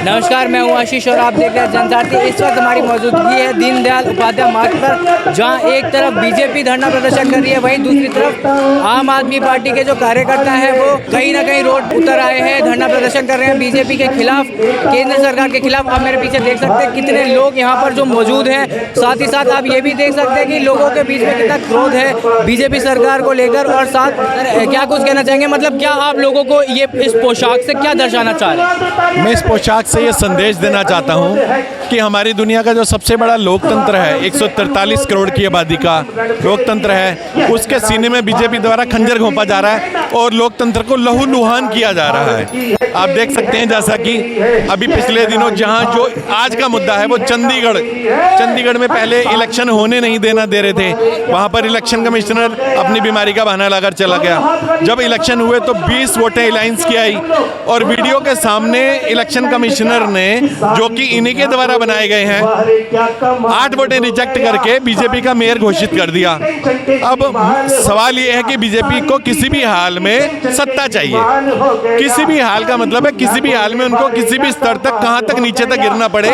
नमस्कार, मैं हूं आशीष और आप देख रहे हैं जनसारथी। इस वक्त हमारी मौजूदगी है दीनदयाल उपाध्याय मार्ग पर, जहां एक तरफ बीजेपी धरना प्रदर्शन कर रही है, वहीं दूसरी तरफ आम आदमी पार्टी के जो कार्यकर्ता हैं वो कहीं ना कहीं रोड उतर आए हैं, धरना प्रदर्शन कर रहे हैं बीजेपी के खिलाफ, केंद्र सरकार के खिलाफ। आप मेरे पीछे देख सकते हैं कितने लोग यहाँ पर जो मौजूद हैं। साथ ही साथ आप ये भी देख सकते हैं कि लोगों के बीच में कितना क्रोध है बीजेपी सरकार को लेकर। और साथ क्या कुछ कहना चाहेंगे, मतलब क्या आप लोगों को ये इस पोशाक से क्या दर्शाना चाह रहे हैं? मैं इस पोशाक से ये संदेश देना चाहता हूँ कि हमारी दुनिया का जो सबसे बड़ा लोकतंत्र है, 143 करोड़ की आबादी का लोकतंत्र है, उसके सीने में बीजेपी द्वारा खंजर घोंपा जा रहा है और लोकतंत्र को लहूलुहान किया जा रहा है। आप देख सकते हैं जैसा कि अभी पिछले दिनों जहां जो आज का मुद्दा है वो चंडीगढ़ में पहले इलेक्शन होने नहीं देना दे रहे थे, वहां पर इलेक्शन कमिश्नर अपनी बीमारी का बहाना लगाकर चला गया। जब इलेक्शन हुए तो 20 वोटें अलायंस की आई और वीडियो के सामने इलेक्शन कमिश्नर ने, जो कि इन्हीं के द्वारा बनाए गए हैं, 8 वोटें रिजेक्ट करके बीजेपी का मेयर घोषित कर दिया। अब सवाल ये है कि बीजेपी को किसी भी हाल में सत्ता चाहिए, किसी भी हाल का मतलब है किसी भी हाल में उनको किसी भी स्तर तक, कहां तक नीचे तक गिरना पड़े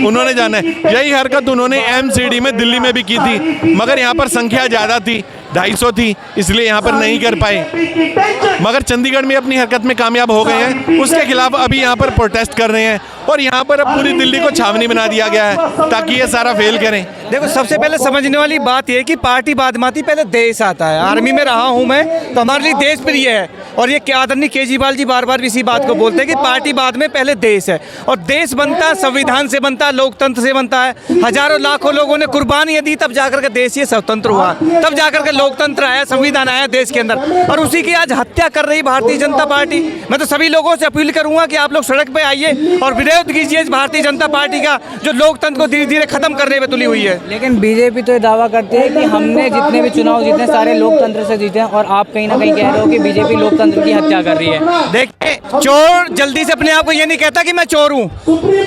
उन्होंने जाना है। यही हरकत उन्होंने एमसीडी में दिल्ली में भी की थी, मगर यहाँ पर संख्या ज़्यादा थी, 250 थी, इसलिए यहाँ पर नहीं कर पाए। मगर चंडीगढ़ में अपनी हरकत में कामयाब हो गए हैं, उसके खिलाफ अभी यहाँ पर प्रोटेस्ट कर रहे हैं और यहाँ पर अब पूरी दिल्ली को छावनी बना दिया गया है ताकि ये सारा फेल करें। देखो, सबसे पहले समझने वाली बात यह है कि पार्टी बाद में आती, पहले देश आता है। आर्मी में रहा हूँ मैं, तो हमारे लिए देश प्रिय है। और ये क्या आदरणीय केजरीवाल जी बार बार इसी बात को बोलते हैं कि पार्टी बाद में, पहले देश है। और देश बनता है संविधान से, बनता है लोकतंत्र से, बनता है। हजारों लाखों लोगों ने कुर्बानियां दी, तब जाकर के देश ये स्वतंत्र हुआ, तब जाकर के लोकतंत्र आया, संविधान आया देश के अंदर। और उसी की आज हत्या कर रही भारतीय जनता पार्टी। मैं तो सभी लोगों से अपील करूंगा कि आप लोग सड़क पे आइए और विरोध कीजिए भारतीय जनता पार्टी का, जो लोकतंत्र को धीरे धीरे खत्म करने में तुली हुई है। लेकिन बीजेपी तो ये दावा करती है कि हमने जितने भी चुनाव जीते सारे लोकतंत्र से जीते हैं, और आप कहीं ना कहीं कह रहे हो कि बीजेपी लोकतंत्र की हत्या कर रही है। देखिए, चोर जल्दी से अपने आप को ये नहीं कहता कि मैं चोर हूँ,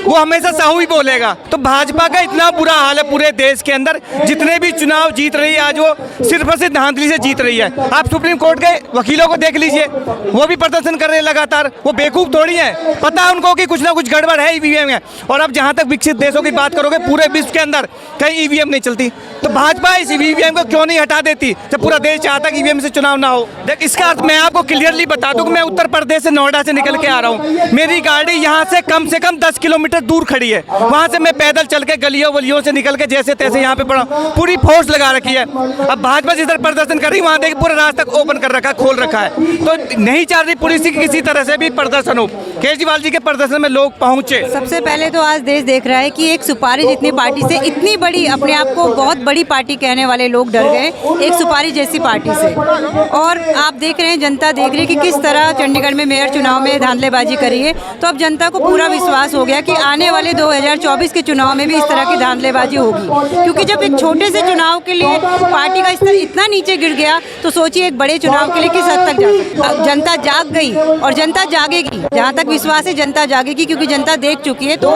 वो हमेशा साहू ही बोलेगा। तो भाजपा का इतना बुरा हाल है पूरे देश के अंदर, जितने भी चुनाव जीत रही है आज वो सिर्फ और सिर्फ धांधली से जीत रही है। आप सुप्रीम कोर्ट के वकीलों को देख लीजिए, वो भी प्रदर्शन कर रहे हैं लगातार। वो बेवकूफ थोड़ी है, पता है उनको कि कुछ ना कुछ गड़बड़ है ईवीएम में। और अब जहां तक विकसित देशों की बात करोगे, पूरे विश्व के अंदर कहीं ईवीएम नहीं चलती, तो भाजपा इस ईवीएम को क्यों नहीं हटा देती जब पूरा देश चाहता कि ईवीएम से चुनाव ना हो। देख, इसका अर्थ मैं आपको क्लियरली बता दूं कि मैं उत्तर प्रदेश से, नोएडा से निकल के आ रहा हूँ। मेरी गाड़ी यहाँ से कम 10 किलोमीटर दूर खड़ी है, वहां से मैं पैदल चल के गलियों वलियों से निकल के जैसे तैसे यहाँ पे पड़ा, पूरी फोर्स लगा रखी है। अब भाजपा जिधर प्रदर्शन कर रही है, वहां देखिए पूरा रास्ता ओपन कर रखा है, खोल रखा है। तो नहीं चाह रही पुलिस की किसी तरह से भी प्रदर्शन हो। केजरीवाल जी के प्रदर्शन में लोग पहुंचे। सबसे पहले तो आज देश देख रहा है कि एक सुपारी जितनी पार्टी से, इतनी बड़ी, अपने आप को बहुत बड़ी पार्टी कहने वाले लोग डर गए एक सुपारी जैसी पार्टी से। और आप देख रहे हैं, जनता देख रही है कि किस तरह चंडीगढ़ में मेयर चुनाव में धांधलेबाजी करी है। तो अब जनता को पूरा विश्वास हो गया कि आने वाले 2024 के चुनाव में भी इस तरह की धांधलेबाजी होगी, क्योंकि जब एक छोटे से चुनाव के लिए पार्टी का स्तर इतना नीचे गिर गया, तो सोचिए एक बड़े चुनाव के लिए किस हद तक जा सकती। जनता जाग गई और जनता जागेगी, जहाँ तक विश्वास है जनता जागेगी, क्योंकि जनता देख चुकी है। तो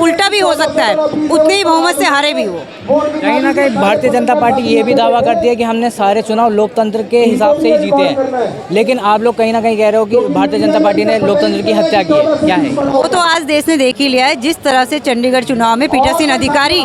उल्टा भी हो सकता है, उतने ही बहुमत से हारे भी हो। कहीं ना कहीं भारतीय जनता पार्टी ये भी दावा करती है कि हमने सारे चुनाव लोकतंत्र के हिसाब से ही जीते हैं, लेकिन आप लोग कहीं ना कहीं कह रहे हो कि भारतीय जनता पार्टी ने लोकतंत्र की हत्या की है। क्या है वो तो आज देश ने देख ही लिया है। जिस तरह से चंडीगढ़ चुनाव में पीठासीन अधिकारी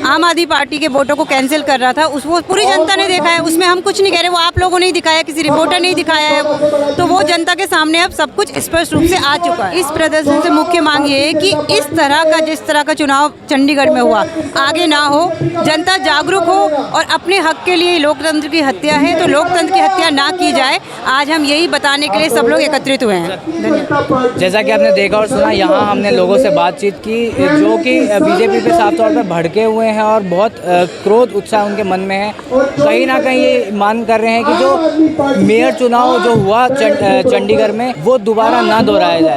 आम आदमी पार्टी के वोटों को कैंसिल कर रहा था, वो पूरी जनता ने देखा है। उसमें हम कुछ नहीं कह रहे, वो आप लोगों ने ही दिखाया, किसी रिपोर्टर ने ही दिखाया है। तो वो जनता के सामने अब सब कुछ स्पष्ट रूप से आ चुका है। इस प्रदर्शन से मुख्य मांग ये है कि इस तरह का, जिस तरह का चुनाव चंडीगढ़ में हुआ, आगे ना हो। जनता जागरूक हो और अपने हक के लिए लोकतंत्र की हत्या है, तो लोकतंत्र की हत्या ना की जाए। आज हम यही बताने के लिए सब लोग एकत्रित हुए हैं। धन्यवाद। जैसा कि आपने देखा और सुना, यहाँ हमने लोगों से बातचीत की जो कि बीजेपी पे साफ तौर पर भड़के हुए हैं और बहुत क्रोध उत्साह उनके मन में है। कहीं ना कहीं ये मांग कर रहे हैं कि जो मेयर चुनाव जो हुआ चंडीगढ़ में, वो दोबारा ना दोहराया जाए।